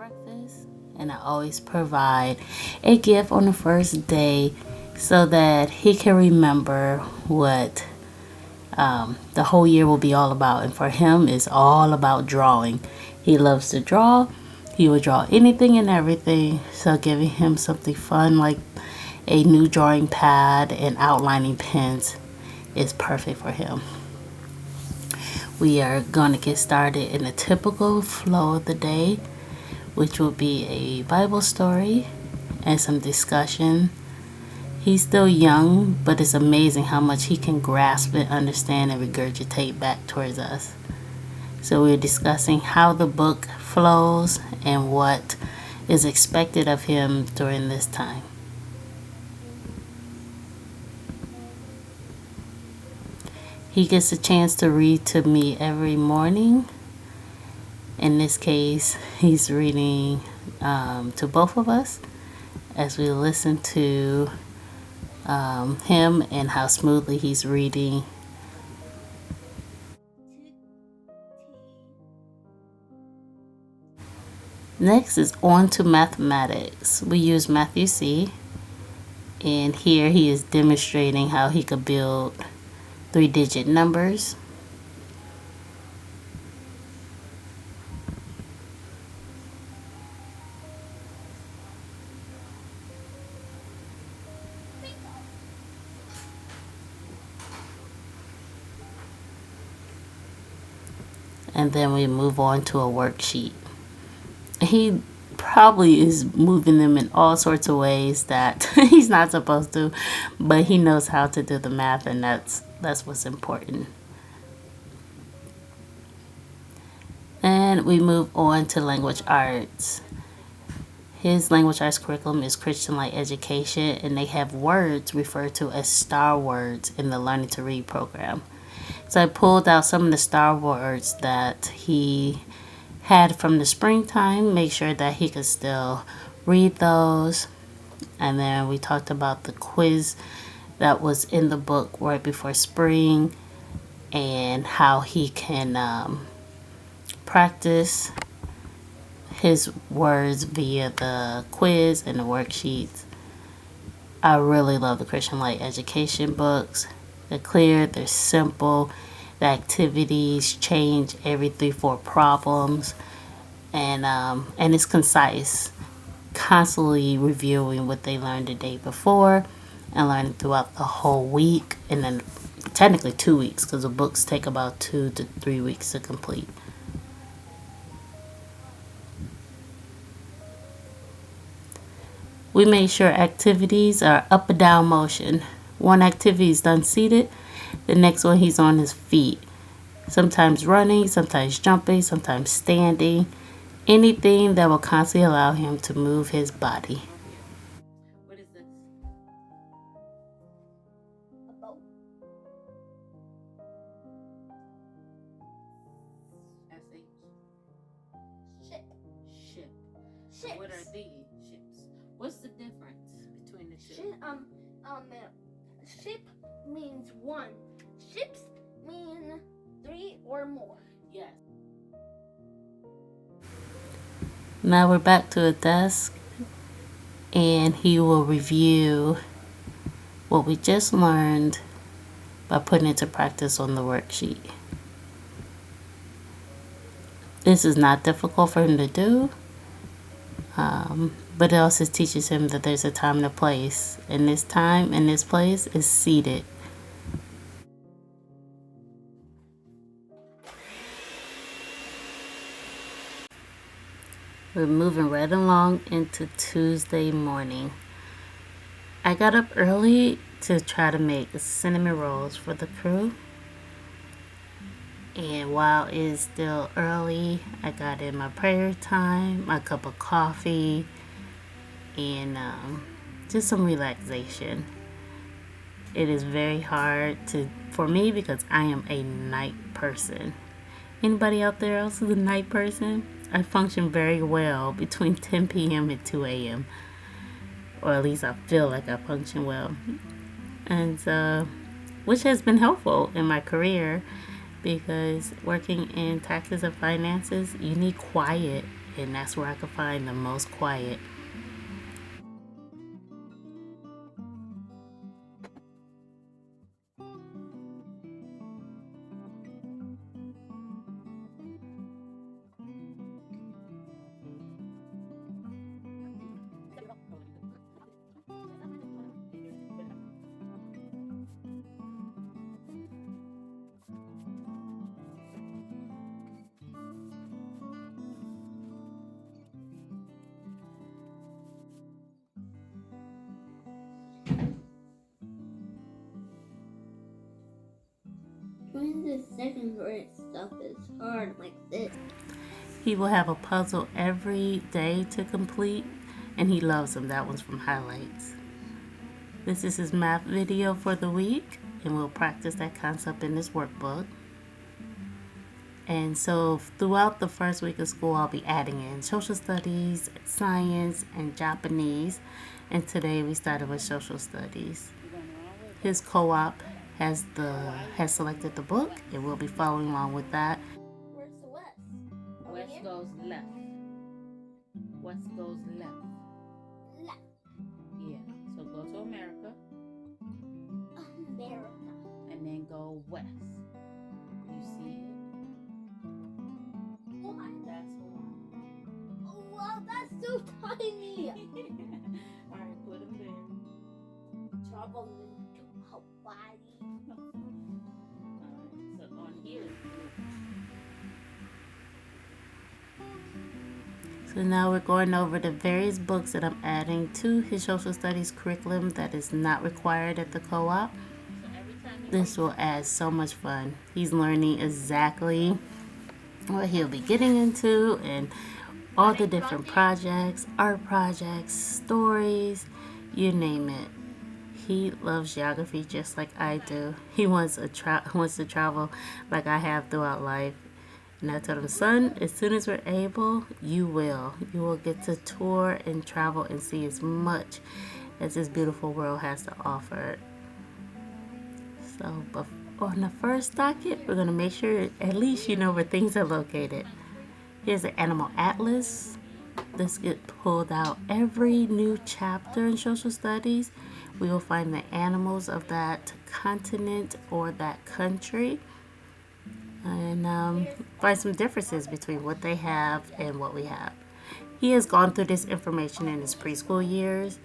breakfast, and I always provide a gift on the first day so that he can remember what the whole year will be all about. And for him, it's all about drawing. He loves to draw. He will draw anything and everything. So giving him something fun like a new drawing pad and outlining pens is perfect for him. We are going to get started in the typical flow of the day, which will be a Bible story and some discussion. He's still young, but it's amazing how much he can grasp and understand and regurgitate back towards us. So we're discussing how the book flows and what is expected of him during this time. He gets a chance to read to me every morning. In this case, he's reading to both of us as we listen to him and how smoothly he's reading. Next is on to mathematics. We use Matthew C. And here he is demonstrating how he could build 3-digit numbers. And then we move on to a worksheet. He probably is moving them in all sorts of ways that he's not supposed to, but he knows how to do the math, and that's what's important. And we move on to language arts. His language arts curriculum is Christian Light Education, and they have words referred to as star words in the Learning to Read program. So I pulled out some of the star words that he had from the springtime, make sure that he could still read those. And then we talked about the quiz that was in the book right before spring and how he can practice his words via the quiz and the worksheets. I really love the Christian Light Education books. They're clear, they're simple, the activities change every 3-4 problems, and it's concise, constantly reviewing what they learned the day before and learning throughout the whole week, and then technically 2 weeks because the books take about 2 to 3 weeks to complete. We make sure activities are up and down motion. One activity is done seated, the next one he's on his feet. Sometimes running, sometimes jumping, sometimes standing. Anything that will constantly allow him to move his body. What is this? A boat. Ship. Ships. What are these ships? What's the difference between the two? Ship means one. Ships mean 3 or more. Yes. Now we're back to the desk, and he will review what we just learned by putting it to practice on the worksheet. This is not difficult for him to do, but it also teaches him that there's a time and a place, and this time and this place is seated. We're moving right along into Tuesday morning. I got up early to try to make cinnamon rolls for the crew. And while it's still early, I got in my prayer time, my cup of coffee, and just some relaxation. It is very hard for me because I am a night person. Anybody out there else is a night person? I function very well between 10 p.m. and 2 a.m. Or at least I feel like I function well. And which has been helpful in my career because working in taxes and finances, you need quiet and that's where I could find the most quiet. When the second grade stuff is hard like this. He will have a puzzle every day to complete, and he loves them. That one's from Highlights. This is his math video for the week, and we'll practice that concept in this workbook. And so throughout the first week of school, I'll be adding in social studies, science, and Japanese. And today we started with social studies. His co-op has selected the book, and we'll be following along with that. Where's the west? West goes left. West goes left. Left. Yeah. So go to America. America. And then go west. You see it? Why? That's why. Oh, wow, that's so tiny. Alright, put them there. Trouble to Hawaii. Alright, so on here is blue. So now we're going over the various books that I'm adding to his social studies curriculum that is not required at the co-op. This will add so much fun. He's learning exactly what he'll be getting into and all the different projects, art projects, stories, you name it. He loves geography just like I do. He wants to travel like I have throughout life. And I told him, son, as soon as we're able, you will. You will get to tour and travel and see as much as this beautiful world has to offer. So, but on the first docket, we're going to make sure at least you know where things are located. Here's an animal atlas. This gets pulled out every new chapter in social studies. We will find the animals of that continent or that country and find some differences between what they have and what we have. He has gone through this information in his preschool years,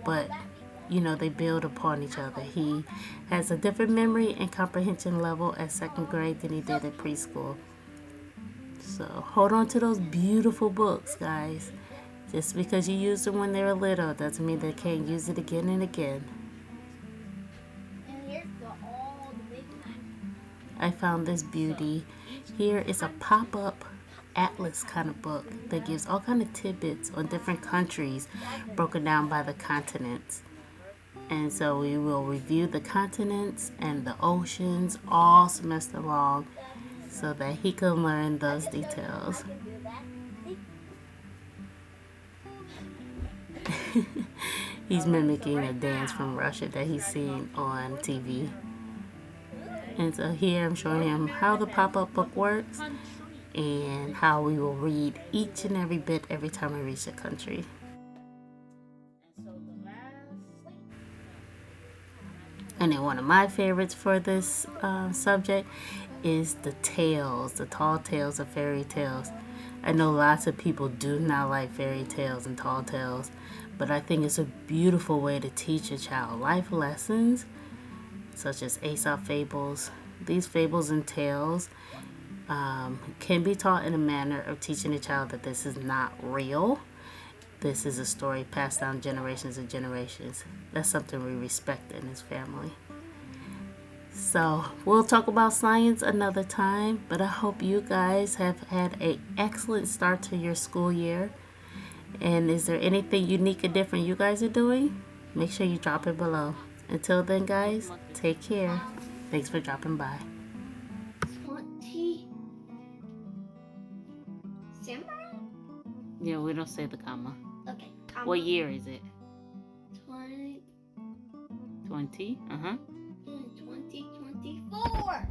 but you know, they build upon each other. He has a different memory and comprehension level at second grade than he did at preschool. So hold on to those beautiful books, guys. Just because you used them when they were little doesn't mean they can't use it again and again. And here's all the big maps. I found this beauty. Here is a pop-up atlas kind of book that gives all kind of tidbits on different countries broken down by the continents. And so we will review the continents and the oceans all semester long so that he can learn those details. He's mimicking a dance from Russia that he's seen on TV. And so here I'm showing him how the pop-up book works and how we will read each and every bit every time we reach a country. And then one of my favorites for this subject is the tales, the tall tales of fairy tales. I know lots of people do not like fairy tales and tall tales, but I think it's a beautiful way to teach a child life lessons, such as Aesop fables. These fables and tales can be taught in a manner of teaching a child that this is not real. This is a story passed down generations and generations. That's something we respect in his family. So we'll talk about science another time, but I hope you guys have had an excellent start to your school year. And is there anything unique or different you guys are doing? Make sure you drop it below. Until then, guys, take care. Thanks for dropping by. 20 December? Yeah, we don't say the comma. Okay. What year is it? 20. 20? 2024.